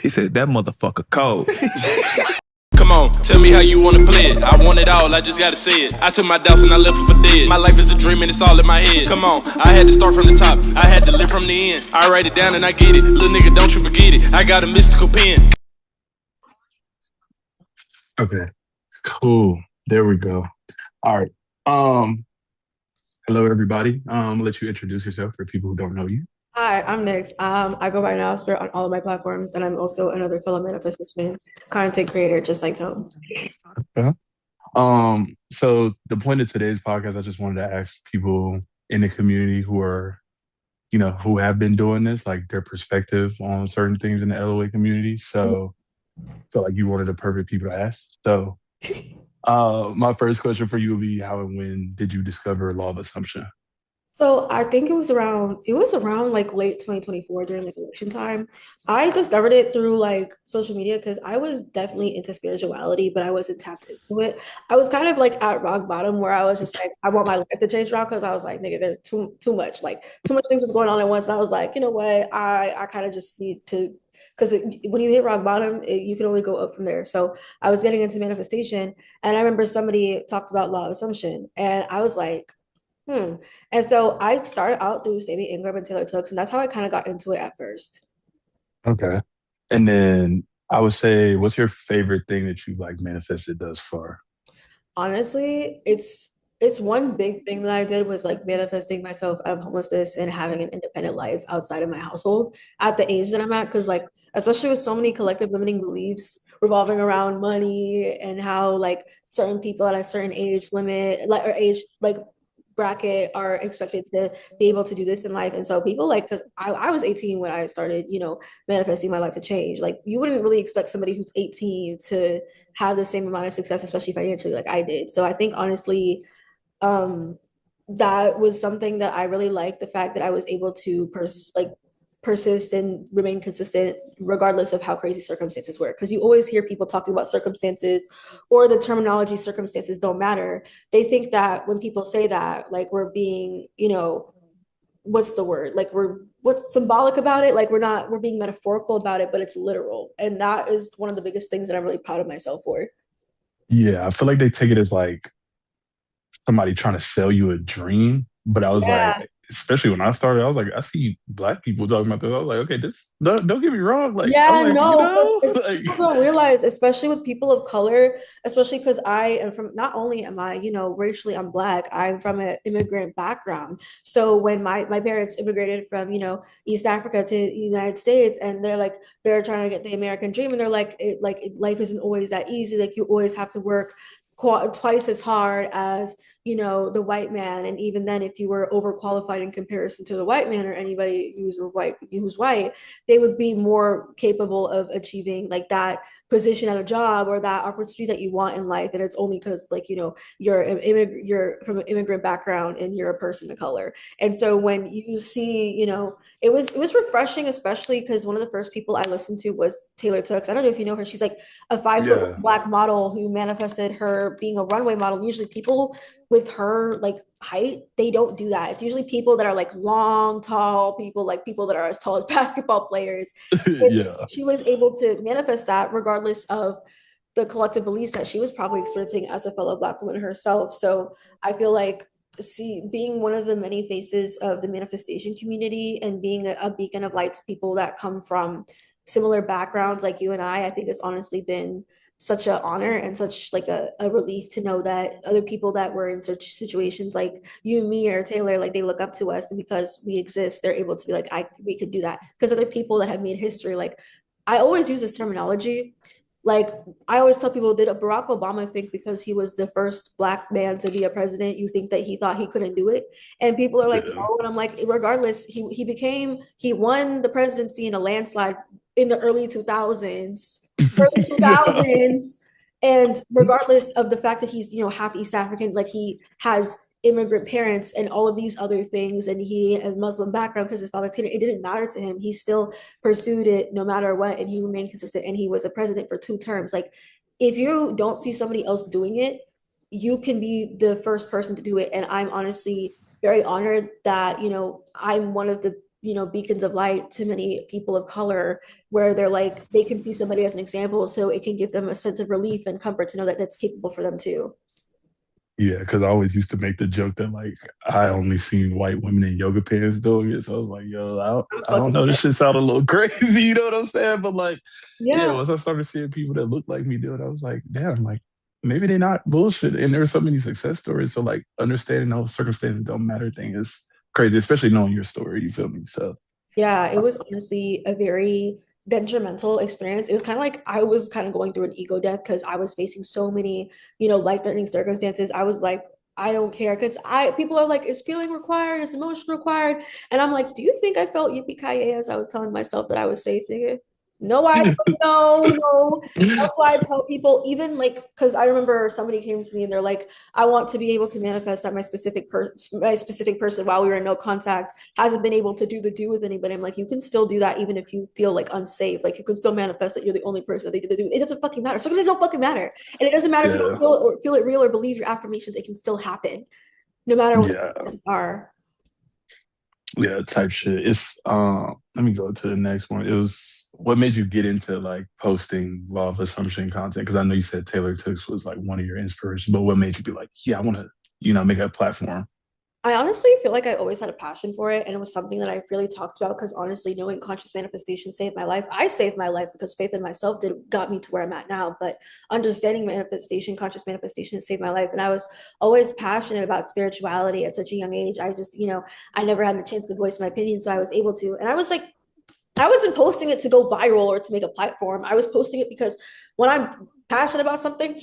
He said, that motherfucker cold. Come on, tell me how you wanna play it. I want it all, I just gotta say it. I took my doubts and I left it for dead. My life is a dream and it's all in my head. Come on, I had to start from the top, I had to live from the end. I write it down and I get it. Little nigga, don't you forget it. I got a mystical pen. Okay, cool. There we go. All right. Hello everybody. I'll let you introduce yourself for people who don't know you. Hi, I'm Nix. I go by Spirit on all of my platforms, and I'm also another fellow manifestation content creator, just like Tone. Okay. So the point of today's podcast, I just wanted to ask people in the community who are, who have been doing this, like their perspective on certain things in the LOA community. So like you wanted the perfect people to ask. So my first question for you would be, how and when did you discover law of assumption? So I think it was around like late 2024 during like election time. I discovered it through like social media because I was definitely into spirituality, but I wasn't tapped into it. I was kind of like at rock bottom where I was just like, I want my life to change now because I was like, nigga, there's too much, like too much things was going on at once. And I was like, you know what? I kind of just need to, because when you hit rock bottom, you can only go up from there. So I was getting into manifestation, and I remember somebody talked about law of assumption, and I was like, hmm. And so I started out through Sadie Ingram and Taylor Tooks, and that's how I kind of got into it at first. Okay. And then I would say, what's your favorite thing that you've like manifested thus far? Honestly, it's one big thing that I did was like manifesting myself out of homelessness and having an independent life outside of my household at the age that I'm at. Because like, especially with so many collective limiting beliefs revolving around money and how like certain people at a certain age limit, like or age like bracket are expected to be able to do this in life. And so people like, because I was 18 when I started, manifesting my life to change. Like you wouldn't really expect somebody who's 18 to have the same amount of success, especially financially, like I did. So I think honestly, um, that was something that I really liked, the fact that I was able to persist and remain consistent regardless of how crazy circumstances were, because you always hear people talking about circumstances or the terminology circumstances don't matter. They think that when people say that, like we're being, what's the word, like we're what's symbolic about it, like we're being metaphorical about it, but it's literal. And that is one of the biggest things that I'm really proud of myself for. Yeah, I feel like they take it as like somebody trying to sell you a dream. But I was like, Yeah. especially when I started, I was like, I see black people talking about this. I was like, okay, this don't get me wrong. Like, I'm Yeah, like, no, because like, people don't realize, especially with people of color, especially because I am from, not only am I, racially I'm black, I'm from an immigrant background. So when my parents immigrated from, East Africa to the United States, and they're trying to get the American dream, and they're life isn't always that easy. Like you always have to work twice as hard as the white man, and even then if you were overqualified in comparison to the white man or anybody who's white, they would be more capable of achieving like that position at a job or that opportunity that you want in life. And it's only because you're from an immigrant background and you're a person of color. And so when you see, it was refreshing, especially because one of the first people I listened to was Taylor Tooks. I don't know if you know her. She's like a 5 foot yeah, black model who manifested her being a runway model. Usually people with her like height, they don't do that. It's usually people that are like long, tall people, like people that are as tall as basketball players. And yeah. she was able to manifest that regardless of the collective beliefs that she was probably experiencing as a fellow black woman herself. So I feel like being one of the many faces of the manifestation community and being a beacon of light to people that come from similar backgrounds like you and I think it's honestly been such an honor and such like a relief to know that other people that were in such situations like you and me or Taylor, like they look up to us, and because we exist they're able to be like, we could do that. Because other people that have made history, like I always use this terminology, like I always tell people, did Barack Obama think because he was the first black man to be a president, you think that he thought he couldn't do it? And people are like, Yeah. no. And I'm like, regardless, he won the presidency in a landslide in the early 2000s. And regardless of the fact that he's, half East African, like he has immigrant parents and all of these other things, and he has Muslim background because his father's Kenyan, it didn't matter to him. He still pursued it no matter what, and he remained consistent, and he was a president for 2 terms. Like if you don't see somebody else doing it, you can be the first person to do it. And I'm honestly very honored that, I'm one of beacons of light to many people of color, where they're like, they can see somebody as an example, so it can give them a sense of relief and comfort to know that that's capable for them too. Yeah, because I always used to make the joke that like I only seen white women in yoga pants doing it. So I was like, yo, I'm I don't fucking know, this dead. shit sound a little crazy, you know what I'm saying? But like, yeah, Yeah. once I started seeing people that looked like me do it, I was like, damn, like maybe they're not bullshit. And there's so many success stories. So like understanding those circumstances don't matter thing is crazy, especially knowing your story, you feel me? So Yeah, it was honestly a very detrimental experience. It was kind of like I was kind of going through an ego death because I was facing so many, life-threatening circumstances. I was like, I don't care because people are like, is feeling required? Is emotion required? And I'm like, do you think I felt yippee-ki-yay as I was telling myself that I was safe, nigga? No, I don't. No, no. That's why I tell people, even like, because I remember somebody came to me and they're like, I want to be able to manifest that my specific person while we were in no contact hasn't been able to do with anybody. I'm like, you can still do that even if you feel like unsafe. Like you can still manifest that you're the only person that they did to do. It doesn't fucking matter. So it doesn't fucking matter. And it doesn't matter if you don't yeah, feel it real or believe your affirmations, it can still happen, no matter what the yeah, tests are. yeah, type shit. It's let me go to the next one. It was what made you get into like posting law of assumption content? Because I know you said Taylor Tooks was like one of your inspirations, but what made you be like, yeah, I want to, make a platform? I honestly feel like I always had a passion for it, and it was something that I really talked about because honestly, knowing conscious manifestation saved my life. I saved my life because faith in myself did got me to where I'm at now. But understanding manifestation, conscious manifestation, saved my life, and I was always passionate about spirituality at such a young age. I just, I never had the chance to voice my opinion, so I was able to, and I was like, I wasn't posting it to go viral or to make a platform. I was posting it because when I'm passionate about something,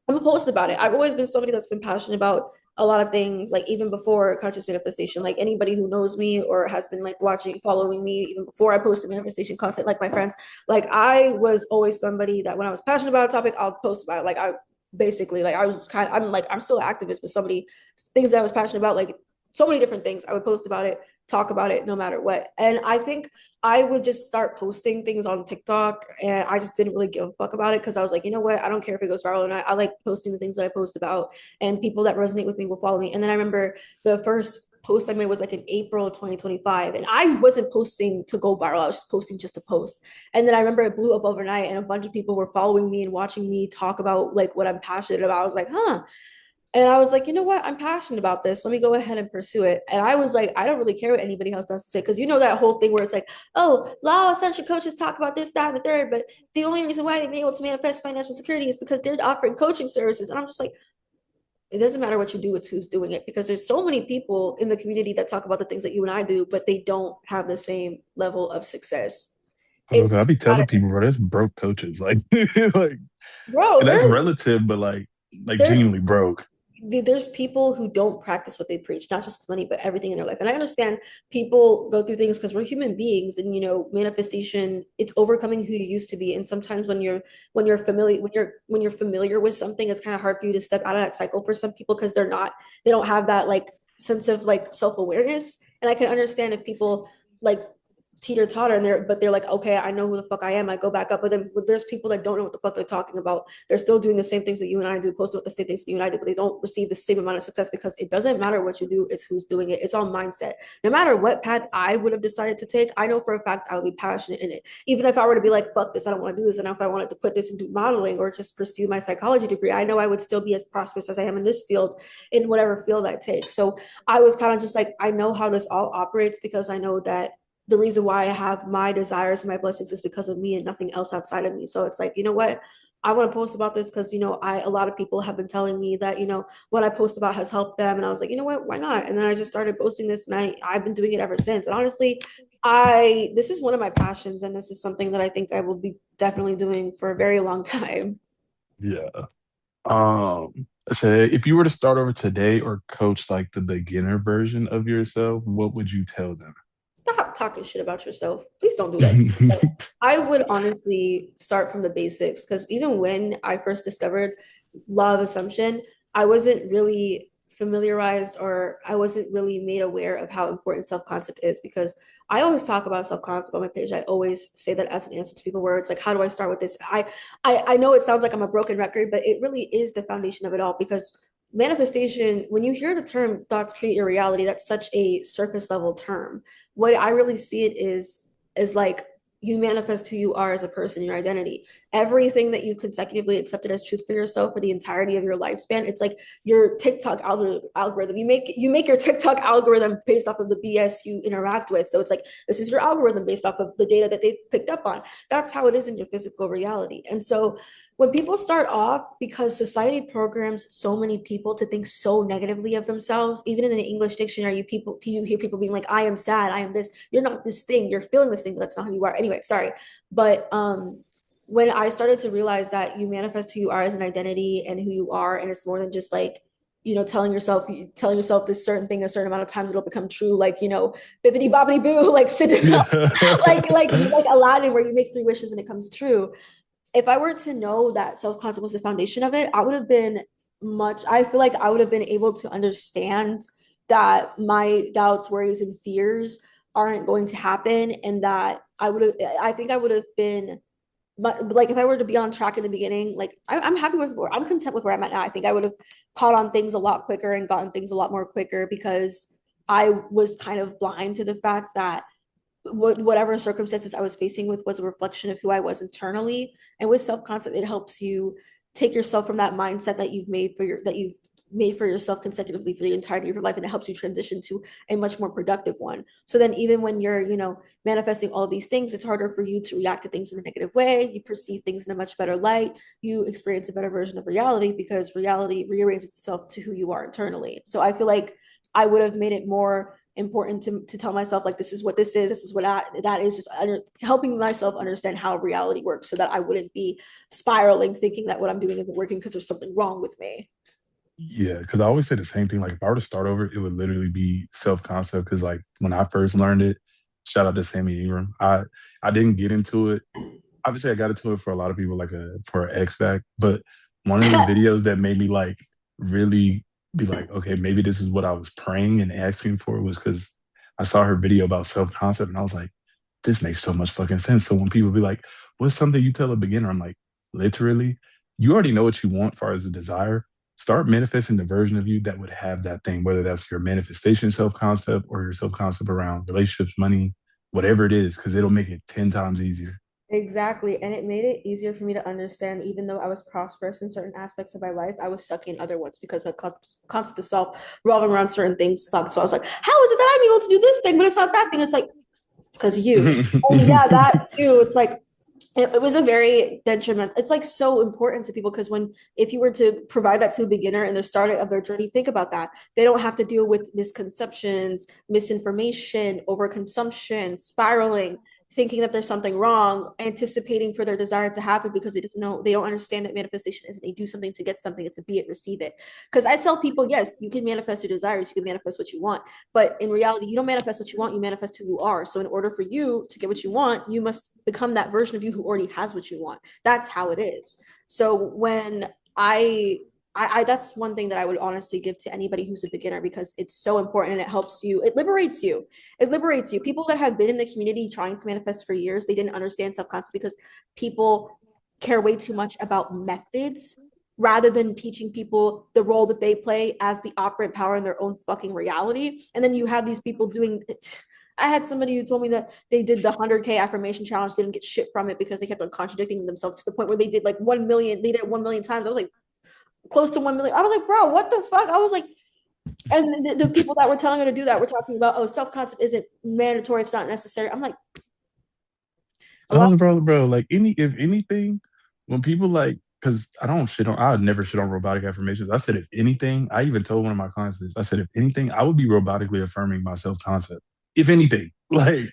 I'm gonna post about it. I've always been somebody that's been passionate about a lot of things, like even before conscious manifestation. Like anybody who knows me or has been like watching, following me, even before I posted manifestation content, like my friends, like I was always somebody that when I was passionate about a topic, I'll post about it. Like I basically, like I was kind of, I'm still an activist, but somebody, things that I was passionate about, like so many different things, I would post about it, talk about it no matter what. And I think I would just start posting things on TikTok, and I just didn't really give a fuck about it because I was like, you know what? I don't care if it goes viral or not. I like posting the things that I post about, and people that resonate with me will follow me. And then I remember the first post I made was like in April 2025, and I wasn't posting to go viral. I was just posting just to post. And then I remember it blew up overnight, and a bunch of people were following me and watching me talk about like what I'm passionate about. I was like, huh. And I was like, you know what? I'm passionate about this. Let me go ahead and pursue it. And I was like, I don't really care what anybody else has to say. Cause that whole thing where it's like, oh, law ascension coaches talk about this, that, and the third. But the only reason why they've been able to manifest financial security is because they're offering coaching services. And I'm just like, it doesn't matter what you do, it's who's doing it. Because there's so many people in the community that talk about the things that you and I do, but they don't have the same level of success. It I be telling people, bro, there's broke coaches, like, like, bro, and that's relative, but like there's genuinely broke. there's people who don't practice what they preach, not just money, but everything in their life. And I understand people go through things because we're human beings, and manifestation, it's overcoming who you used to be. And sometimes when you're familiar with something, it's kind of hard for you to step out of that cycle for some people because they don't have that like sense of like self-awareness. And I can understand if people like teeter totter and they're like, okay, I know who the fuck I am. I go back up. But there's people that don't know what the fuck they're talking about. They're still doing the same things that you and I do, posting with the same things that you and I do, but they don't receive the same amount of success because it doesn't matter what you do, it's who's doing it. It's all mindset. No matter what path I would have decided to take, I know for a fact I would be passionate in it. Even if I were to be like, fuck this, I don't want to do this. And if I wanted to put this into modeling or just pursue my psychology degree, I know I would still be as prosperous as I am in this field, in whatever field I take. So I was kind of just like, I know how this all operates because I know that the reason why I have my desires and my blessings is because of me and nothing else outside of me. So it's like, you know what? I want to post about this because, a lot of people have been telling me that, what I post about has helped them. And I was like, you know what? Why not? And then I just started posting this, and I've been doing it ever since. And honestly, this is one of my passions, and this is something that I think I will be definitely doing for a very long time. Yeah. So if you were to start over today or coach like the beginner version of yourself, what would you tell them? Stop talking shit about yourself. Please don't do that. I would honestly start from the basics because even when I first discovered law of assumption, I wasn't really familiarized, or I wasn't really made aware of how important self-concept is, because I always talk about self-concept on my page. I always say that as an answer to people where it's like, how do I start with this? I know it sounds like I'm a broken record, but it really is the foundation of it all, because manifestation, when you hear the term thoughts create your reality, that's such a surface level term. What I really see it is like you manifest who you are as a person, your identity. Everything that you consecutively accepted as truth for yourself for the entirety of your lifespan, it's like your TikTok algorithm. You make your TikTok algorithm based off of the BS you interact with. So it's like this is your algorithm based off of the data that they've picked up on. That's how it is in your physical reality. And so when people start off, because society programs so many people to think so negatively of themselves, even in the English dictionary, you hear people being like, I am sad, I am this, you're not this thing, you're feeling this thing, but that's not who you are. Anyway, sorry. But when I started to realize that you manifest who you are as an identity and who you are, and it's more than just like, telling yourself this certain thing a certain amount of times it'll become true, like, bibbity bobbity boo, like Cinderella, like Aladdin, where you make 3 wishes and it comes true. If I were to know that self-concept was the foundation of it, I feel like I would have been able to understand that my doubts, worries, and fears aren't going to happen. And that I think I would have been, like, if I were to be on track in the beginning, like, I'm happy I'm content with where I'm at now. I think I would have caught on things a lot quicker and gotten things a lot more quicker because I was kind of blind to the fact that whatever circumstances I was facing with was a reflection of who I was internally. And with self-concept, it helps you take yourself from that mindset that you've made for yourself consecutively for the entirety of your life, and it helps you transition to a much more productive one. So then even when you're, manifesting all of these things, it's harder for you to react to things in a negative way. You perceive things in a much better light. You experience a better version of reality because reality rearranges itself to who you are internally. So I feel like I would have made it more important to tell myself, like, this is what this is what that is, just helping myself understand how reality works so that I wouldn't be spiraling thinking that what I'm doing isn't working because there's something wrong with me. Yeah, because I always say the same thing. Like, if I were to start over, it would literally be self concept. Because like when I first learned it, shout out to Sammy Ingram. I didn't get into it. Obviously, I got into it for a lot of people, like for an X Fact. But one of the videos that made me like really be like, okay, maybe this is what I was praying and asking for, was because I saw her video about self concept, and I was like, this makes so much fucking sense. So when people be like, what's something you tell a beginner? I'm like, literally, you already know what you want as far as a desire. Start manifesting the version of you that would have that thing, whether that's your manifestation self concept or your self concept around relationships, money, whatever it is, because it'll make it 10 times easier. Exactly. And it made it easier for me to understand, even though I was prosperous in certain aspects of my life, I was sucky in other ones because my concept of self revolving around certain things sucked. So I was like, how is it that I'm able to do this thing, but it's not that thing? It's like, it's because of you. And yeah, that too. It's like, it was a very detriment. It's like so important to people because if you were to provide that to a beginner in the start of their journey, think about that. They don't have to deal with misconceptions, misinformation, overconsumption, spiraling, thinking that there's something wrong, anticipating for their desire to happen because they don't understand that manifestation isn't a do something to get something, it's a be it, receive it. Because I tell people, yes, you can manifest your desires, you can manifest what you want, but in reality, you don't manifest what you want, you manifest who you are. So in order for you to get what you want, you must become that version of you who already has what you want. That's how it is. So when I that's one thing that I would honestly give to anybody who's a beginner because it's so important and it helps you. It liberates you. It liberates you. People that have been in the community trying to manifest for years, they didn't understand self-concept because people care way too much about methods rather than teaching people the role that they play as the operant power in their own fucking reality. And then you have these people doing it. I had somebody who told me that they did the 100K affirmation challenge, didn't get shit from it because they kept on contradicting themselves to the point where they did like 1 million, they did it 1 million times. I was like, close to 1 million. I was like, bro, what the fuck? I was like, and the people that were telling her to do that were talking about, oh, self-concept isn't mandatory, it's not necessary. I'm like, Bro, like if anything, when people like, because I would never shit on robotic affirmations. I said, if anything, I even told one of my clients this. I said, if anything, I would be robotically affirming my self concept. If anything, like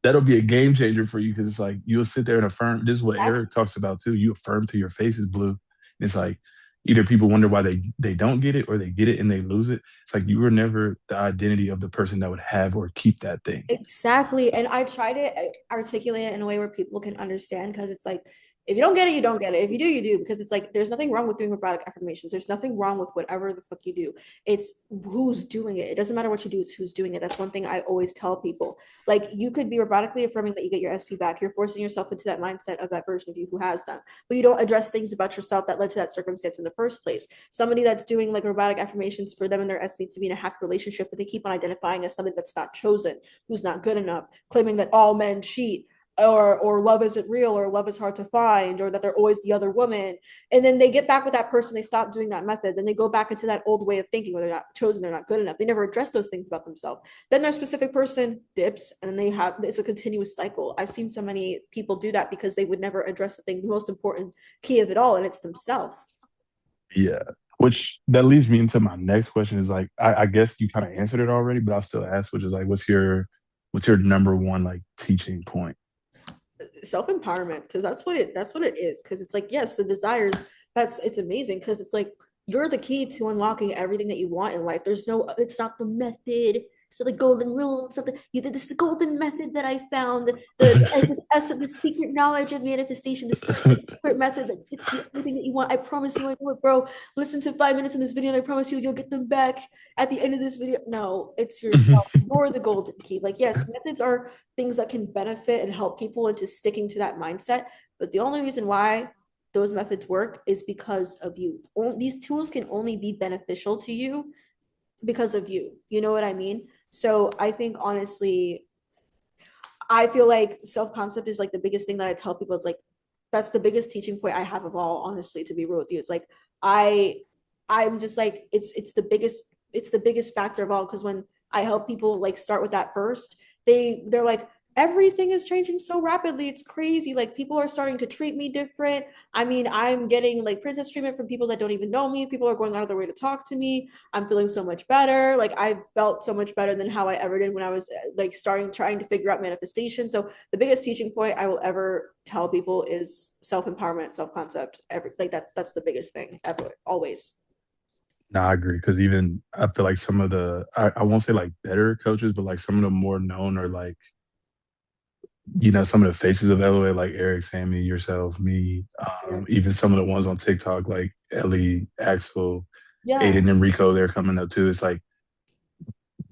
that'll be a game changer for you because it's like you'll sit there and affirm. This is what Eric talks about too. You affirm till your face is blue. And it's like either people wonder why they don't get it or they get it and they lose it. It's like you were never the identity of the person that would have or keep that thing. exactly. And I try to articulate it in a way where people can understand because it's like, If you don't get it, you don't get it. If you do, you do, because it's like there's nothing wrong with doing robotic affirmations. There's nothing wrong with whatever the fuck you do. It's who's doing it. It doesn't matter what you do, it's who's doing it. That's one thing I always tell people. Like you could be robotically affirming that you get your SP back. You're forcing yourself into that mindset of that version of you who has them. But you don't address things about yourself that led to that circumstance in the first place. Somebody that's doing like robotic affirmations for them and their SP to be in a happy relationship, but they keep on identifying as something that's not chosen, who's not good enough, claiming that all men cheat, or love isn't real, or love is hard to find, or that they're always the other woman. And then they get back with that person, they stop doing that method, then they go back into that old way of thinking where they're not chosen, they're not good enough. They never address those things about themselves. Then their specific person dips and they have, it's a continuous cycle. I've seen so many people do that because they would never address the thing, the most important key of it all, and it's themselves. Yeah. Which that leads me into my next question is like, I guess you kind of answered it already, but I'll still ask, which is like, what's your number one like teaching point? Self-empowerment, because that's what it is. Because it's like, yes, the desires, it's amazing, because it's like you're the key to unlocking everything that you want in life. There's no, it's not the method, it's not the golden rule, it's not the, you did this, the golden method that I found, the secret knowledge of manifestation, the secret method that gets you everything that you want. I promise you I do it, bro. Listen to 5 minutes in this video and I promise you'll get them back at the end of this video. No, it's yourself. You're the golden key. Like, yes, methods are things that can benefit and help people into sticking to that mindset, but the only reason why those methods work is because of you. These tools can only be beneficial to you because of you. You know what I mean? So I think honestly, I feel like self-concept is like the biggest thing that I tell people. It's like that's the biggest teaching point I have of all, honestly, to be real with you. It's like I'm just like it's the biggest factor of all, because when I help people like start with that first, they're like, everything is changing so rapidly. It's crazy. Like people are starting to treat me different. I mean, I'm getting like princess treatment from people that don't even know me. People are going out of their way to talk to me. I'm feeling so much better. Like I felt so much better than how I ever did when I was like trying to figure out manifestation. So the biggest teaching point I will ever tell people is self-empowerment, self-concept. That's the biggest thing ever, always. No, I agree. Cause even I feel like some of I won't say like better coaches, but like some of the more known or like, some of the faces of LOA, like Eric, Sammy, yourself, me, even some of the ones on TikTok, like Ellie, Axel, Yeah. Aiden, and Rico, they're coming up too. It's like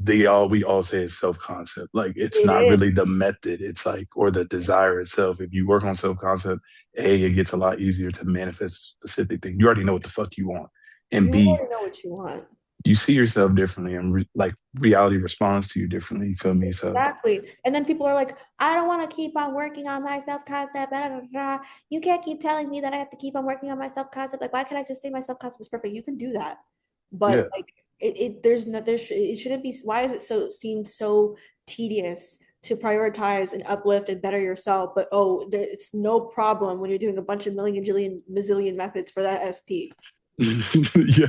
we all say it's self concept. Like it's It not is. really the method. It's like, or the desire itself. If you work on self concept, A, it gets a lot easier to manifest specific things. You already know what the fuck you want. And You B, already know what you want. you see yourself differently and like reality responds to you differently. You feel me? So Exactly. And then people are like, I don't want to keep on working on my self-concept. You can't keep telling me that I have to keep on working on my self-concept. Like, why can't I just say my self-concept is perfect? You can do that. yeah. But like there's no it shouldn't be. Why is it seemed so tedious to prioritize and uplift and better yourself? But it's no problem when you're doing a bunch of million, jillion, bazillion methods for that SP. Yeah.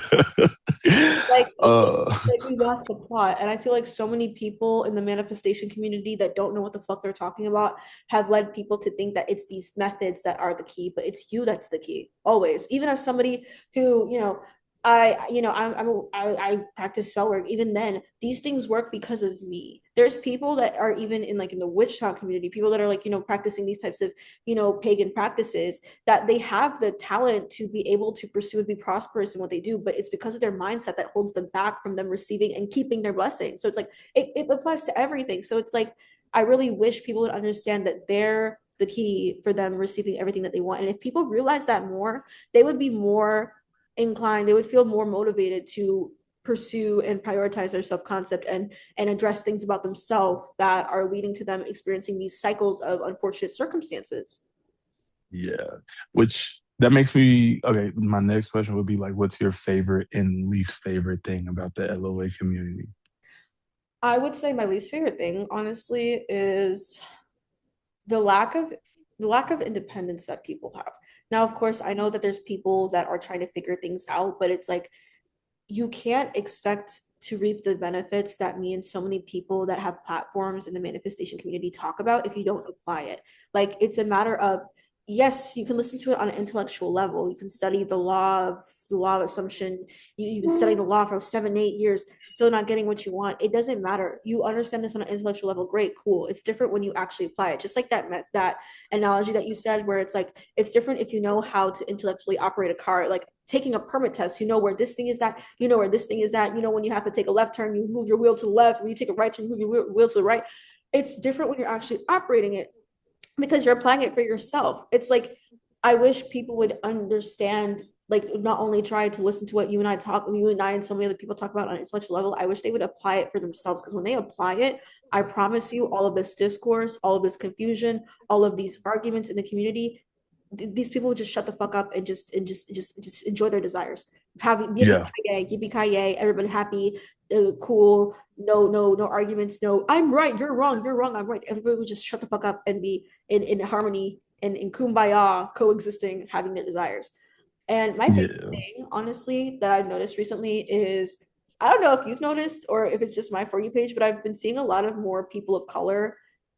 Like, Uh, like we lost the plot. And I feel like so many people in the manifestation community that don't know what the fuck they're talking about have led people to think that it's these methods that are the key, but it's you that's the key always. Even as somebody who, I practice spell work. Even then, these things work because of me. There's people that are even in the witch talk community, people that are like, practicing these types of, pagan practices, that they have the talent to be able to pursue and be prosperous in what they do, but it's because of their mindset that holds them back from them receiving and keeping their blessing. So it's like it applies to everything. So it's like I really wish people would understand that they're the key for them receiving everything that they want. And if people realize that more, they would be more inclined, they would feel more motivated to pursue and prioritize their self-concept and address things about themselves that are leading to them experiencing these cycles of unfortunate circumstances. yeah. Which that makes me okay. My next question would be like, what's your favorite and least favorite thing about the LOA community? I would say my least favorite thing, honestly, is the lack of independence that people have. Now, of course, I know that there's people that are trying to figure things out, but it's like you can't expect to reap the benefits that me and so many people that have platforms in the manifestation community talk about if you don't apply it. Like it's a matter of yes, you can listen to it on an intellectual level. You can study the law of assumption. You can study the law for 7, 8 years, still not getting what you want. It doesn't matter. You understand this on an intellectual level. Great, cool. It's different when you actually apply it. Just like that analogy that you said, where it's like it's different if you know how to intellectually operate a car, like taking a permit test. You know where this thing is at. You know where this thing is at. You know when you have to take a left turn, you move your wheel to the left. When you take a right turn, you move your wheel to the right. It's different when you're actually operating it because you're applying it for yourself. It's like I wish people would understand, like not only try to listen to what you and I and so many other people talk about on an intellectual level. I wish they would apply it for themselves because when they apply it, I promise you, all of this discourse, all of this confusion, all of these arguments in the community, these people would just shut the fuck up and just enjoy their desires. Have Yeah, yippee ki everybody happy, cool, no arguments, no I'm right, you're wrong, I'm right. Everybody would just shut the fuck up and be in harmony and in kumbaya, coexisting, having their desires. And my favorite yeah, thing, honestly, that I've noticed recently is I don't know if you've noticed or if it's just my For You page, but I've been seeing a lot of more people of color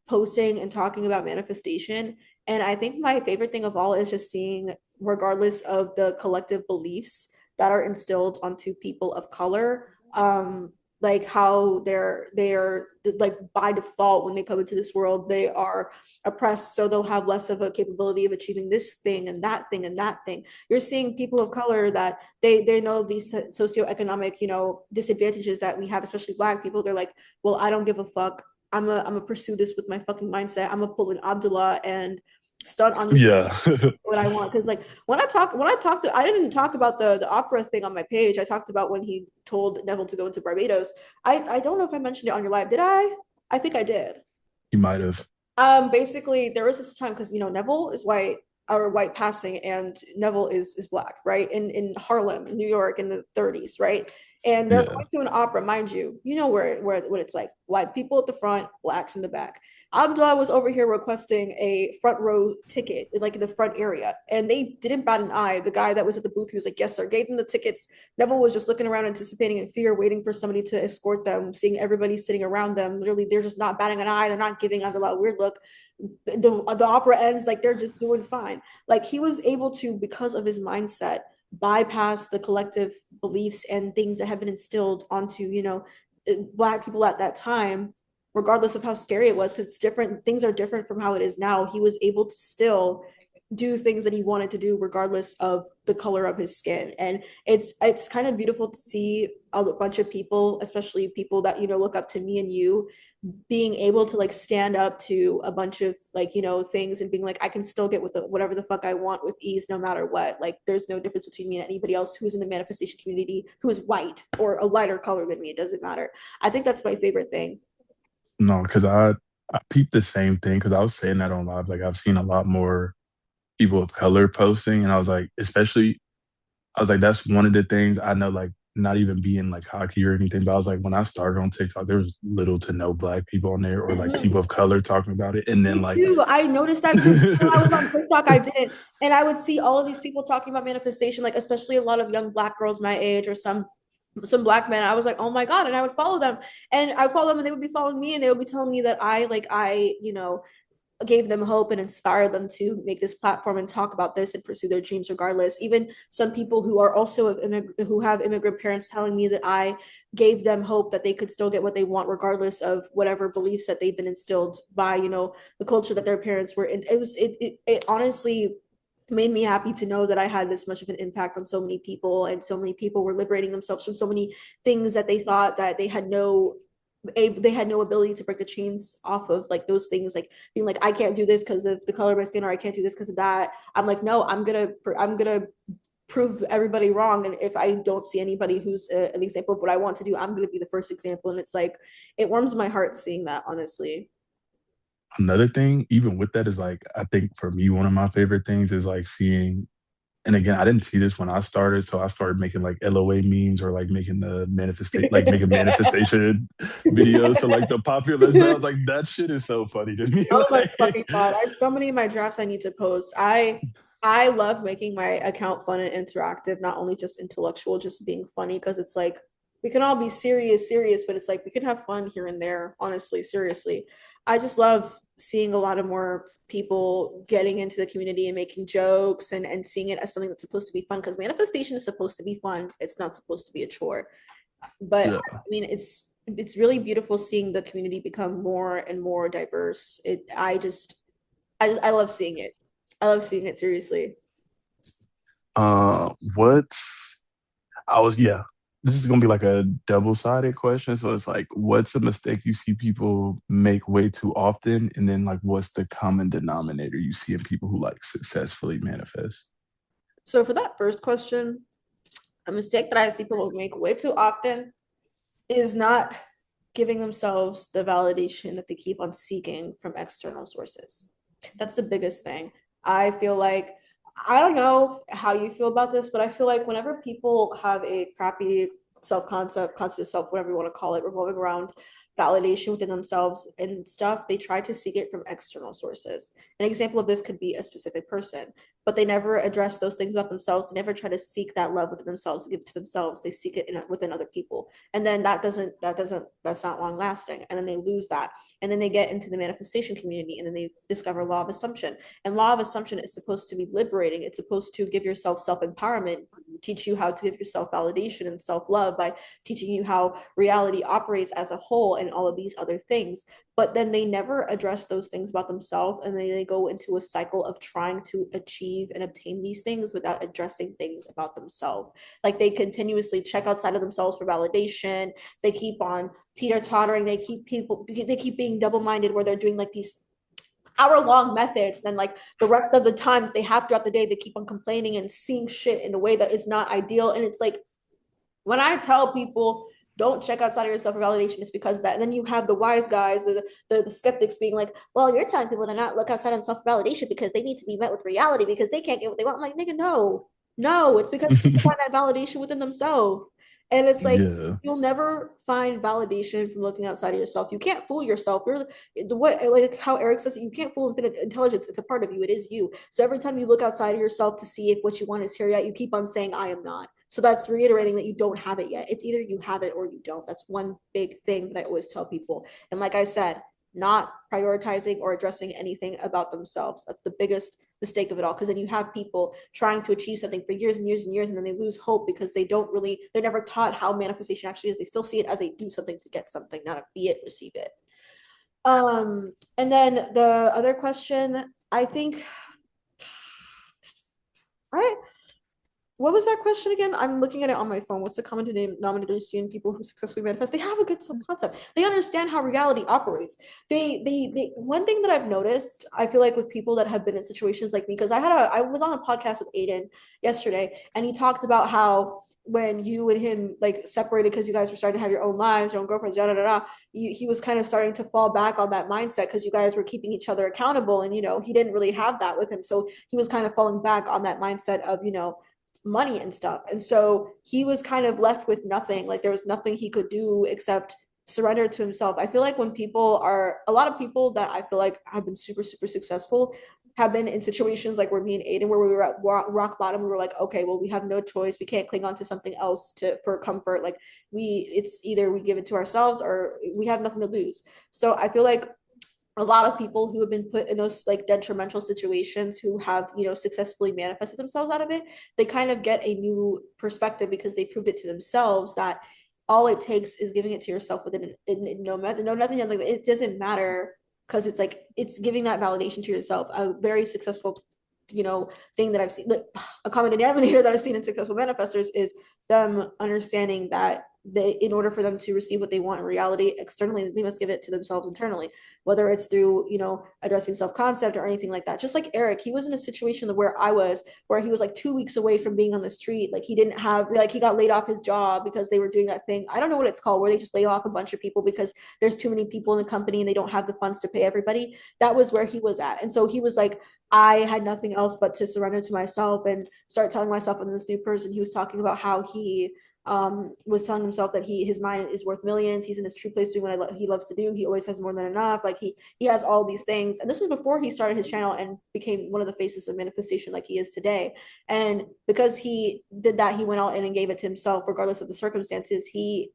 posting and talking about manifestation. And I think my favorite thing of all is just seeing, regardless of the collective beliefs that are instilled onto people of color, like how they are like by default when they come into this world, they are oppressed, so they'll have less of a capability of achieving this thing and that thing and that thing. You're seeing people of color that they know these socioeconomic, disadvantages that we have, especially Black people. They're like, well, I don't give a fuck. I'm gonna pursue this with my fucking mindset. I'm gonna pull an Abdullah and stunt on this yeah. what I want. Because like I didn't talk about the opera thing on my page. I talked about when he told Neville to go into Barbados. I don't know if I mentioned it on your live. Did I? I think I did. You might have. Basically, there was this time because Neville is white or white passing, and Neville is Black, right? In Harlem, in New York, in the 30s, right? And they're Yeah, going to an opera, mind you. You know where what it's like. White people at the front, Blacks in the back. Abdullah was over here requesting a front row ticket, like in the front area, and they didn't bat an eye. The guy that was at the booth, he was like, "Yes, sir." Gave them the tickets. Neville was just looking around, anticipating in fear, waiting for somebody to escort them, seeing everybody sitting around them. Literally, they're just not batting an eye. They're not giving Abdullah a weird look. The opera ends, like they're just doing fine. Like he was able to, because of his mindset, bypass the collective beliefs and things that have been instilled onto Black people at that time, regardless of how scary it was, because it's different. Things are different from how it is now. He was able to still do things that he wanted to do regardless of the color of his skin. And it's kind of beautiful to see a bunch of people, especially people that look up to me and you, being able to like stand up to a bunch of like things and being like, I can still get with whatever the fuck I want with ease no matter what. Like there's no difference between me and anybody else who's in the manifestation community who is white or a lighter color than me. It doesn't matter. I think that's my favorite thing. no, because I peeped the same thing because I was saying that on live. Like I've seen a lot more people of color posting, and I was like, especially, I was like, that's one of the things I know. Like not even being like hockey or anything, but I was like, when I started on TikTok, there was little to no Black people on there or like people Mhm. of color talking about it, and then Me like, too. I noticed that too. When I was on TikTok, I didn't. And I would see all of these people talking about manifestation, like especially a lot of young Black girls my age or some Black men. I was like, oh my God. And I would follow them. And I would follow them and they would be following me and they would be telling me that I gave them hope and inspired them to make this platform and talk about this and pursue their dreams regardless. Even some people who are also who have immigrant parents telling me that I gave them hope that they could still get what they want regardless of whatever beliefs that they've been instilled by the culture that their parents were in. It honestly made me happy to know that I had this much of an impact on so many people, and so many people were liberating themselves from so many things that they thought that they had no ability to break the chains off of, like those things, like being like, I can't do this because of the color of my skin, or I can't do this because of that. I'm like, no, I'm gonna prove everybody wrong. And if I don't see anybody who's an example of what I want to do, I'm gonna be the first example. And it's like, it warms my heart seeing that, honestly. another thing, even with that, is like I think for me, one of my favorite things is like seeing. And again, I didn't see this when I started, so I started making like LOA memes or like making the making manifestation videos to like the popular stuff. Like that shit is so funny to me. Oh my Like, fucking God. I have so many of my drafts I need to post. I love making my account fun and interactive, not only just intellectual, just being funny, because it's like we can all be serious, but it's like we can have fun here and there, honestly, seriously. I just love seeing a lot of more people getting into the community and making jokes and seeing it as something that's supposed to be fun, because manifestation is supposed to be fun. It's not supposed to be a chore. But Yeah. I mean, it's really beautiful seeing the community become more and more diverse. I love seeing it. I love seeing it, seriously. What's I was yeah. This is gonna be like a double-sided question. So it's like, what's a mistake you see people make way too often? And then like what's the common denominator you see in people who like successfully manifest? So for that first question, a mistake that I see people make way too often is not giving themselves the validation that they keep on seeking from external sources. That's the biggest thing. I feel like, I don't know how you feel about this, but I feel like whenever people have a crappy self-concept, concept of self, whatever you want to call it, revolving around validation within themselves and stuff, they try to seek it from external sources. An example of this could be a specific person, but they never address those things about themselves. They never try to seek that love within themselves, give it to themselves. They seek it within other people. And then that's not long lasting. And then they lose that. And then they get into the manifestation community and then they discover law of assumption. And law of assumption is supposed to be liberating. It's supposed to give yourself self-empowerment, teach you how to give yourself validation and self-love by teaching you how reality operates as a whole and all of these other things. But then they never address those things about themselves, and then they go into a cycle of trying to achieve and obtain these things without addressing things about themselves. Like they continuously check outside of themselves for validation. They keep on teeter-tottering. They keep being double-minded, where they're doing like these hour-long methods. Then like the rest of the time that they have throughout the day, they keep on complaining and seeing shit in a way that is not ideal. And it's like, when I tell people don't check outside of yourself for validation, it's because of that. And then you have the wise guys, the skeptics being like, well, you're telling people to not look outside of themselves for validation because they need to be met with reality because they can't get what they want. I'm like, nigga, no, it's because people find that validation within themselves. And it's like, Yeah. you'll never find validation from looking outside of yourself. You can't fool yourself. You're the what, like how Eric says, you can't fool infinite intelligence. It's a part of you. It is you. So every time you look outside of yourself to see if what you want is here yet, you keep on saying, I am not. So that's reiterating that you don't have it yet. It's either you have it or you don't. That's one big thing that I always tell people. And like I said, not prioritizing or addressing anything about themselves. That's the biggest mistake of it all. Because then you have people trying to achieve something for years and years and years, and then they lose hope because they're never taught how manifestation actually is. They still see it as a do something to get something, not a be it, receive it. And then the other question, I think, I what was that question again? I'm looking at it on my phone. What's the common denominator you see in people who successfully manifest? They have a good self-concept. They understand how reality operates. They one thing that I've noticed, I feel like with people that have been in situations like me, because I was on a podcast with Aiden yesterday, and he talked about how when you and him like separated because you guys were starting to have your own lives, your own girlfriends, da da da, he was kind of starting to fall back on that mindset because you guys were keeping each other accountable, and he didn't really have that with him, so he was kind of falling back on that mindset of money and stuff. And so he was kind of left with nothing. Like there was nothing he could do except surrender to himself. I feel like a lot of people that I feel like have been super, super successful have been in situations like where me and Aiden, where we were at rock bottom, we were like, okay, well, we have no choice. We can't cling on to something else for comfort. Like it's either we give it to ourselves or we have nothing to lose. So I feel like a lot of people who have been put in those like detrimental situations who have successfully manifested themselves out of it, they kind of get a new perspective because they proved it to themselves that all it takes is giving it to yourself within nothing like that. It doesn't matter, because it's like it's giving that validation to yourself. A very successful thing that I've seen, like a common denominator that I've seen in successful manifestors, is them understanding that in order for them to receive what they want in reality externally, they must give it to themselves internally, whether it's through addressing self-concept or anything like that. Just like Eric, he was in a situation where he was like 2 weeks away from being on the street. Like he didn't have, like, he got laid off his job because they were doing that thing, I don't know what it's called, where they just lay off a bunch of people because there's too many people in the company and they don't have the funds to pay everybody. That was where he was at. And so he was like, I had nothing else but to surrender to myself and start telling myself I'm this new person. He was talking about how he was telling himself that his mind is worth millions. He's in his true place doing what he loves to do. He always has more than enough. Like he has all these things. And this was before he started his channel and became one of the faces of manifestation like he is today. And because he did that, he went out and gave it to himself, regardless of the circumstances. He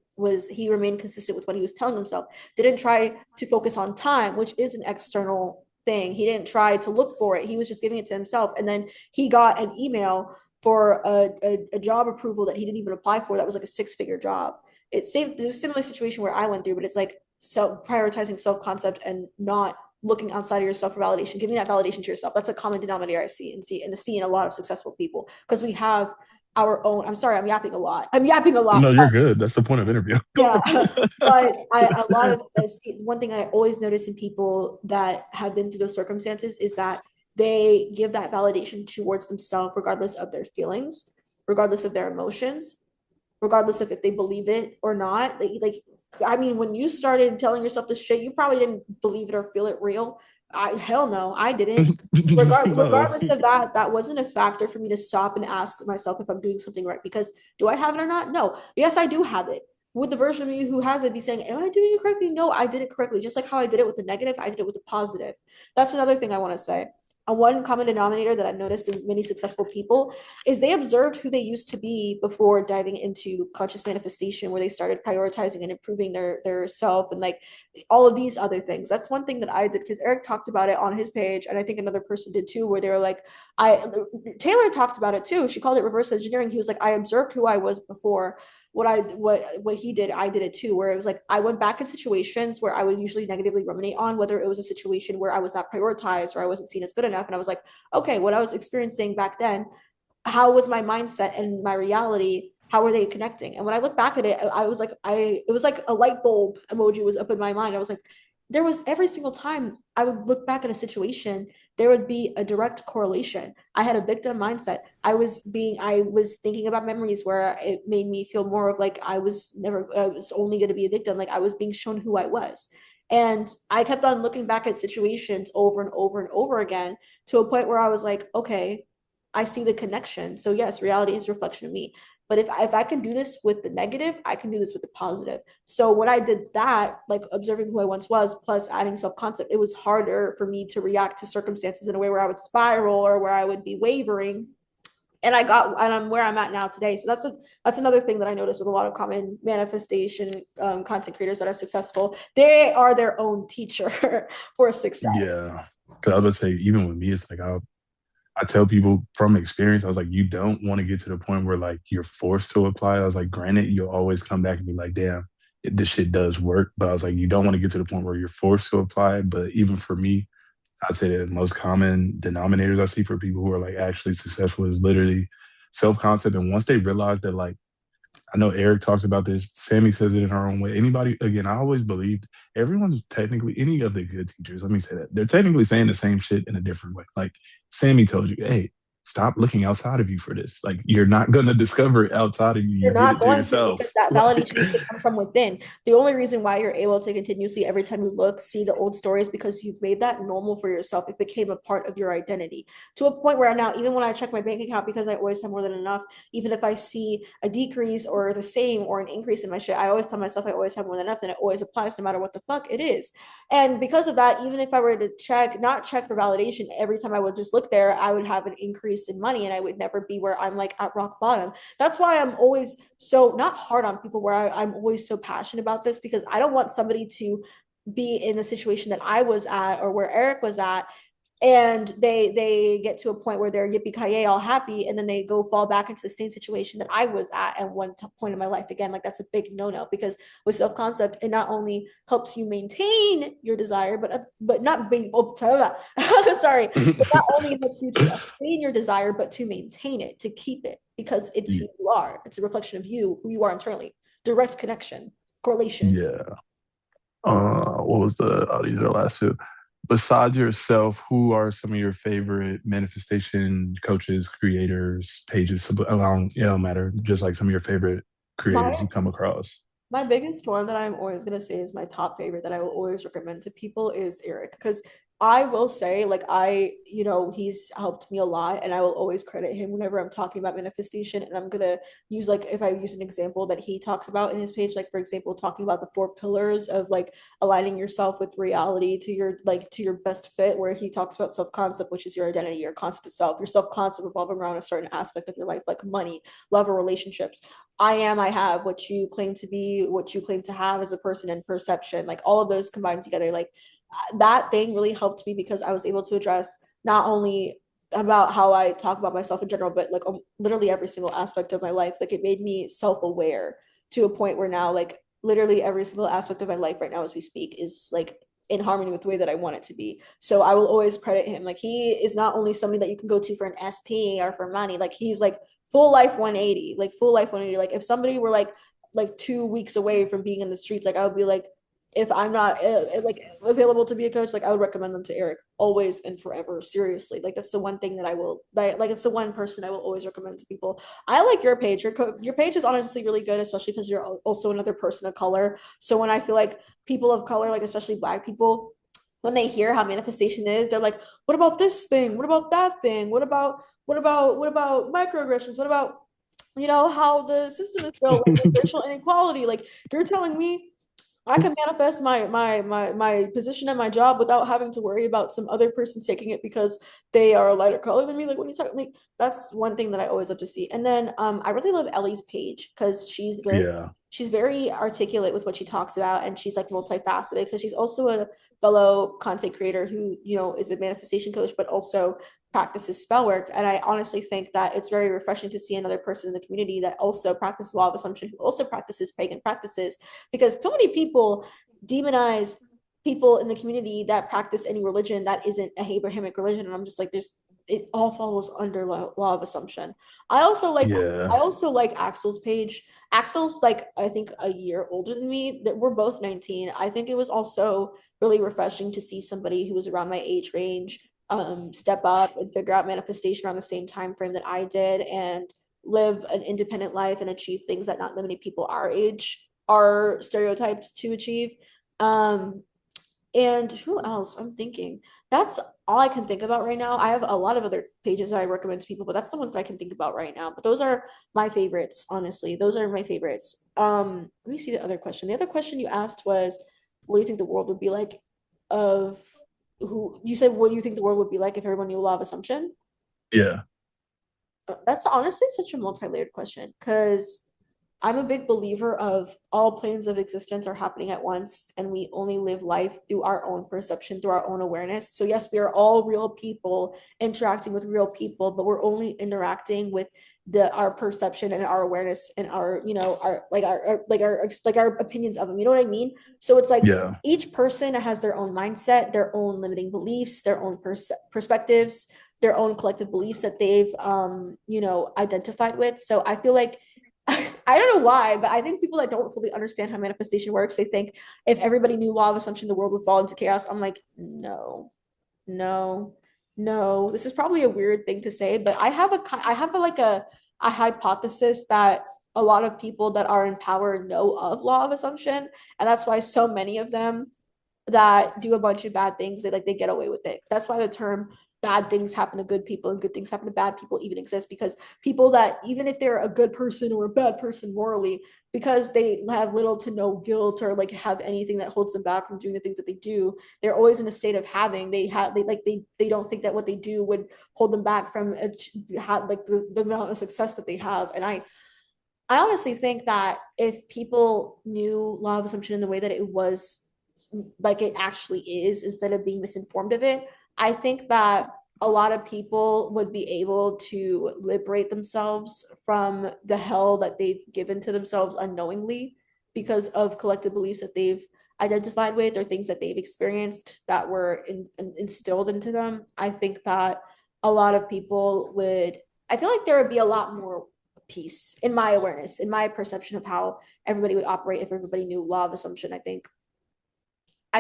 he remained consistent with what he was telling himself. Didn't try to focus on time, which is an external thing. He didn't try to look for it. He was just giving it to himself. And then he got an email for a job approval that he didn't even apply for. That was like a 6-figure job. It was a similar situation where I went through, but it's like prioritizing self-concept and not looking outside of yourself for validation, giving that validation to yourself. That's a common denominator I see in a lot of successful people, because we have our own. I'm sorry, I'm yapping a lot. No, you're good. That's the point of interview. Yeah, but a lot of one thing I always notice in people that have been through those circumstances is that they give that validation towards themselves, regardless of their feelings, regardless of their emotions, regardless of if they believe it or not. Like, I mean, when you started telling yourself this shit, you probably didn't believe it or feel it real. Hell no, I didn't. Regardless of that, that wasn't a factor for me to stop and ask myself if I'm doing something right. Because do I have it or not? No. Yes, I do have it. Would the version of you who has it be saying, am I doing it correctly? No, I did it correctly. Just like how I did it with the negative, I did it with the positive. That's another thing I want to say. One common denominator that I've noticed in many successful people is they observed who they used to be before diving into conscious manifestation, where they started prioritizing and improving their self and like all of these other things. That's one thing that I did, because Eric talked about it on his page, and I think another person did too, where they were like, Taylor talked about it too. She called it reverse engineering. He was like, I observed who I was before. What he did, I did it too, where it was like I went back in situations where I would usually negatively ruminate on, whether it was a situation where I was not prioritized or I wasn't seen as good enough. And I was like, okay, what I was experiencing back then, how was my mindset and my reality? How were they connecting? And when I look back at it, I was like, it was like a light bulb emoji was up in my mind. I was like, there was every single time I would look back at a situation, there would be a direct correlation. I had a victim mindset. I was thinking about memories where it made me feel more of like I was only going to be a victim. Like I was being shown who I was. And I kept on looking back at situations over and over and over again, to a point where I was like, okay, I see the connection. So yes, reality is a reflection of me. But if I can do this with the negative, I can do this with the positive. So when I did that, like observing who I once was, plus adding self-concept, it was harder for me to react to circumstances in a way where I would spiral or where I would be wavering. And I'm where I'm at now today. So that's another thing that I noticed with a lot of common manifestation content creators that are successful. They are their own teacher for success. Yeah, because I was gonna say, even with me, it's like I tell people from experience, I was like, you don't want to get to the point where like you're forced to apply. I was like, granted, you'll always come back and be like, damn, this shit does work. But I was like, you don't want to get to the point where you're forced to apply. But even for me, I'd say that the most common denominators I see for people who are like actually successful is literally self-concept. And once they realize that, like, I know Eric talks about this, Sammy says it in her own way. Anybody, again, I always believed everyone's technically, any of the good teachers, let me say that, they're technically saying the same shit in a different way. Like Sammy told you, hey, stop looking outside of you for this. Like, you're not going to discover it outside of you. You're not going to, because that Like, validation needs to come from within. The only reason why you're able to continuously, every time you look, see the old stories, because you've made that normal for yourself. It became a part of your identity, to a point where now, even when I check my bank account, because I always have more than enough, even if I see a decrease or the same or an increase in my shit, I always tell myself I always have more than enough, and it always applies no matter what the fuck it is. And because of that, even if I were to not check for validation, every time I would just look there, I would have an increase in money, and I would never be where I'm like at rock bottom. That's why I'm always so not hard on people, where I'm always so passionate about this, because I don't want somebody to be in the situation that I was at or where Eric was at, and they get to a point where they're yippee-ki-yay all happy, and then they go fall back into the same situation that I was at one point in my life again. Like, that's a big no-no, because with self-concept, it not only helps you maintain your desire, but not being sorry, but not only helps you to obtain your desire, but to maintain it, to keep it, because it's who you are. It's a reflection of you, who you are internally. Direct connection, correlation. yeah. What was these are the last two. Besides yourself, who are some of your favorite manifestation coaches, creators, pages? It don't matter. Just like some of your favorite creators you come across. My biggest one that I'm always going to say is my top favorite that I will always recommend to people is Eric, because I will say, like, he's helped me a lot, and I will always credit him whenever I'm talking about manifestation. And I'm gonna use, like, if I use an example that he talks about in his page, like, for example, talking about the 4 pillars of like aligning yourself with reality to your best fit, where he talks about self-concept, which is your identity, your concept of self, your self-concept revolving around a certain aspect of your life, like money, love, or relationships. I have what you claim to be, what you claim to have as a person, and perception, like all of those combined together, like that thing really helped me because I was able to address not only about how I talk about myself in general, but like literally every single aspect of my life. Like it made me self-aware to a point where now, like literally every single aspect of my life right now as we speak is like in harmony with the way that I want it to be. So I will always credit him. Like he is not only somebody that you can go to for an SP or for money, like he's like full life 180, like full life 180. Like if somebody were like 2 weeks away from being in the streets, like I would be like, if I'm not like available to be a coach, like I would recommend them to Eric always and forever. Seriously, like that's the one thing that I will like. It's the one person I will always recommend to people. I like your page. Your page is honestly really good, especially because you're also another person of color. So when I feel like people of color, like especially Black people, when they hear how manifestation is, they're like, "What about this thing? What about that thing? What about microaggressions? What about how the system is built, like racial inequality? Like you're telling me I can manifest my position at my job without having to worry about some other person taking it because they are a lighter color than me. Like when you talk, like that's one thing that I always love to see. And then I really love Ellie's page because Yeah. she's very articulate with what she talks about, and she's like multifaceted because she's also a fellow content creator who is a manifestation coach, but also practices spell work. And I honestly think that it's very refreshing to see another person in the community that also practices law of assumption, who also practices pagan practices, because so many people demonize people in the community that practice any religion that isn't a Abrahamic religion. And I'm just like, it all follows under law of assumption. I also like Yeah. I also like Axel's page. Axel's like I think a year older than me. That we're both 19. I think it was also really refreshing to see somebody who was around my age range step up and figure out manifestation around the same time frame that I did, and live an independent life and achieve things that not many people our age are stereotyped to achieve. Um, and who else? I'm thinking. That's all I can think about right now. I have a lot of other pages that I recommend to people, but that's the ones that I can think about right now. But those are my favorites, honestly. Those are my favorites. Let me see the other question. The other question you asked was, what do you think the world would be like of who you said what do you think the world would be like if everyone knew law of assumption? Yeah. That's honestly such a multi-layered question because I'm a big believer of all planes of existence are happening at once, and we only live life through our own perception, through our own awareness. So yes, we are all real people interacting with real people, but we're only interacting with our perception and our awareness and our our opinions of them. You know what I mean? So it's like Yeah. each person has their own mindset, their own limiting beliefs, their own perspectives, their own collective beliefs that they've identified with. So I feel like I don't know why, but I think people that don't fully understand how manifestation works, they think if everybody knew law of assumption, the world would fall into chaos. I'm like, no, no, no. This is probably a weird thing to say, but I have a hypothesis that a lot of people that are in power know of law of assumption, and that's why so many of them that do a bunch of bad things, they get away with it. That's why the term bad things happen to good people and good things happen to bad people even exists, because people that, even if they're a good person or a bad person morally, because they have little to no guilt or like have anything that holds them back from doing the things that they do, they're always in a state of having, they don't think that what they do would hold them back from like the amount of success that they have. And I honestly think that if people knew law of assumption in the way that it was, like it actually is, instead of being misinformed of it, I think that a lot of people would be able to liberate themselves from the hell that they've given to themselves unknowingly because of collective beliefs that they've identified with or things that they've experienced that were instilled into them. I think that a lot of people would, I feel like there would be a lot more peace in my awareness, in my perception of how everybody would operate if everybody knew law of assumption. I think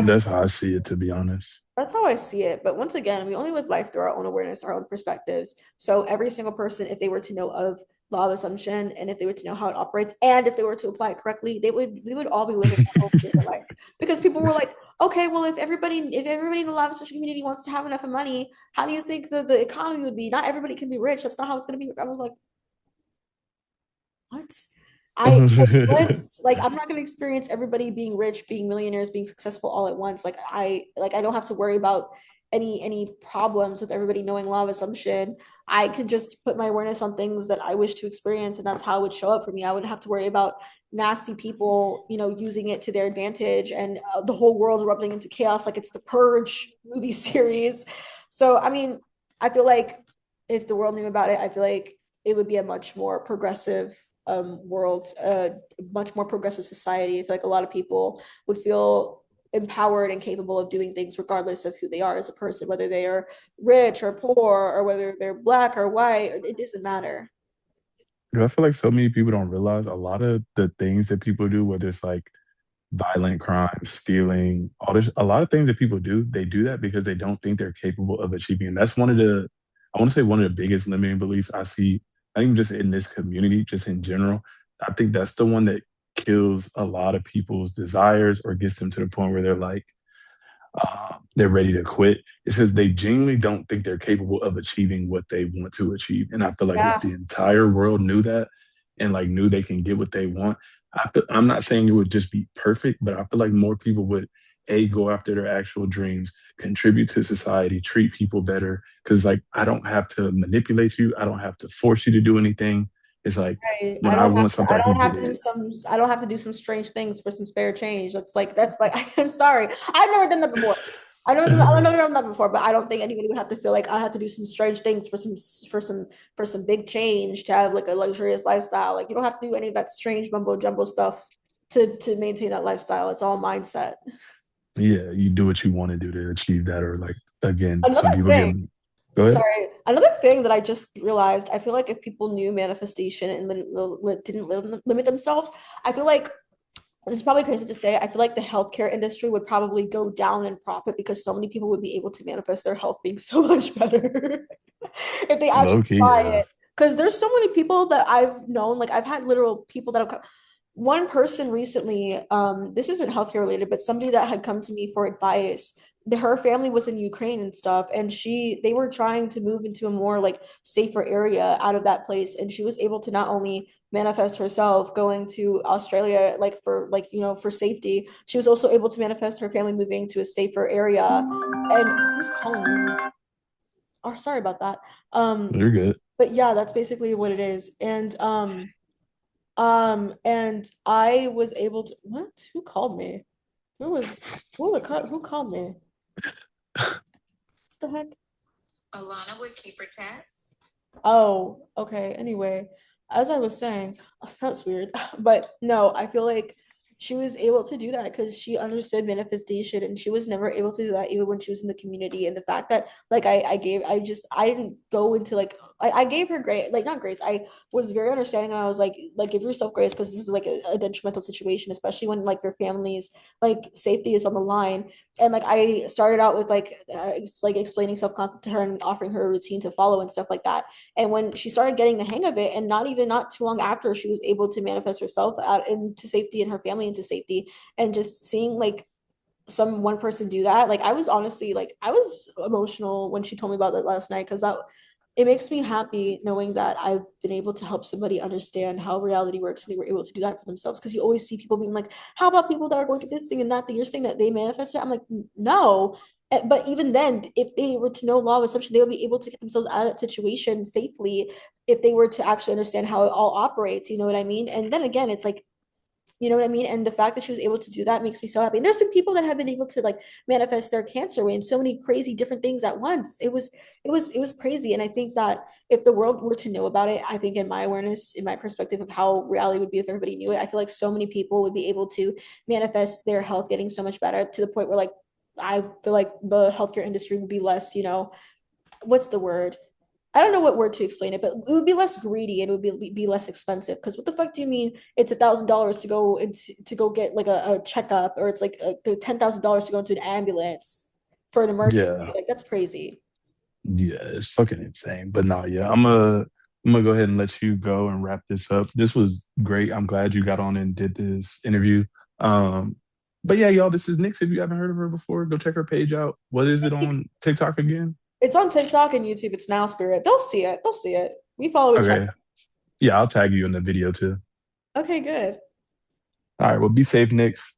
That's how I see it, to be honest. that's how I see it. But once again, we only live life through our own awareness, our own perspectives. So every single person, if they were to know of law of assumption and if they were to know how it operates and if they were to apply it correctly, we would all be living different lives. Because people were like, okay, well, if everybody in the live social community wants to have enough money, how do you think the economy would be? Not everybody can be rich. That's not how it's going to be. I was like, what? Once like I'm not gonna experience everybody being rich, being millionaires, being successful all at once. I don't have to worry about any problems with everybody knowing law of assumption. I could just put my awareness on things that I wish to experience, and that's how it would show up for me. I wouldn't have to worry about nasty people, using it to their advantage and the whole world erupting into chaos like it's the Purge movie series. So I mean, I feel like if the world knew about it, I feel like it would be a much more progressive world, much more progressive society. I feel like a lot of people would feel empowered and capable of doing things regardless of who they are as a person, whether they are rich or poor or whether they're black or white. It doesn't matter. I feel like so many people don't realize a lot of the things that people do, whether it's like violent crimes, stealing, all this, a lot of things that people do, they do that because they don't think they're capable of achieving. And that's one of the, I want to say one of the biggest limiting beliefs I see, not even just in this community, just in general. I think that's the one that kills a lot of people's desires or gets them to the point where they're ready to quit. It says they genuinely don't think they're capable of achieving what they want to achieve. And I feel like if Yeah. the entire world knew that and like knew they can get what they want, I'm not saying it would just be perfect, but I feel like more people would go after their actual dreams, contribute to society, treat people better. Because like I don't have to manipulate you, I don't have to force you to do anything. It's like Right. when I want I something, I can don't get have to do it. some I don't have to do some strange things for some spare change. That's like I'm sorry. I've never done that before. I've never done that before, but I don't think anybody would have to feel like I have to do some strange things for some big change to have like a luxurious lifestyle. Like you don't have to do any of that strange mumbo jumbo stuff to maintain that lifestyle. It's all mindset. Yeah, you do what you want to do to achieve that, or like again, some Another people get. thing, Go ahead. sorry, another thing that I just realized, I feel like if people knew manifestation and didn't limit themselves, I feel like this is probably crazy to say. I feel like the healthcare industry would probably go down in profit because so many people would be able to manifest their health being so much better if they actually Low key, try yeah. it. Because there's so many people that I've known, like I've had literal people that have come. One person recently, this isn't healthcare related, but somebody that had come to me for advice. Her family was in Ukraine and stuff, and they were trying to move into a more like safer area out of that place, and she was able to not only manifest herself going to Australia like for like for safety. She was also able to manifest her family moving to a safer area. And who's calling me? Oh, sorry about that. You're good. But yeah, that's basically what it is. And I was able to what? Who called me? Who was who called me? What the heck? Alana with Keeper Tats. Oh, okay. Anyway, as I was saying, that's weird. But no, I feel like she was able to do that because she understood manifestation and she was never able to do that even when she was in the community. And the fact that like I didn't go into like I gave her grace, like not grace. I was very understanding and I was like give yourself grace because this is like a detrimental situation, especially when like your family's like safety is on the line. And like I started out with like explaining self-concept to her and offering her a routine to follow and stuff like that. And when she started getting the hang of it, and not too long after, she was able to manifest herself out into safety and her family into safety. And just seeing like one person do that, like I was honestly like I was emotional when she told me about that last night because that it makes me happy knowing that I've been able to help somebody understand how reality works and they were able to do that for themselves. Because you always see people being like, how about people that are going through this thing and that thing? You're saying that they manifested. I'm like, no. But even then, if they were to know law of assumption, they would be able to get themselves out of that situation safely if they were to actually understand how it all operates. You know what I mean? And then again, it's like you know what I mean? And the fact that she was able to do that makes me so happy. And there's been people that have been able to like manifest their cancer away and so many crazy different things at once. It was crazy. And I think that if the world were to know about it, I think in my awareness, in my perspective of how reality would be if everybody knew it, I feel like so many people would be able to manifest their health getting so much better to the point where like I feel like the healthcare industry would be less, what's the word? I don't know what word to explain it, but it would be less greedy and it would be less expensive. Because what the fuck do you mean it's $1,000 to go into to go get like a checkup, or it's like $10,000 to go into an ambulance for an emergency? Yeah, Like that's crazy. yeah, it's fucking insane. But nah, yeah, I'm gonna go ahead and let you go and wrap this up. This was great. I'm glad you got on and did this interview. Um, But yeah, y'all, this is Nix. If you haven't heard of her before, go check her page out. What is it on TikTok again? It's on TikTok and YouTube. It's Now Spirit. They'll see it. They'll see it. We follow each Okay. other. Yeah, I'll tag you in the video too. Okay, good. All right. Well, be safe, Nix.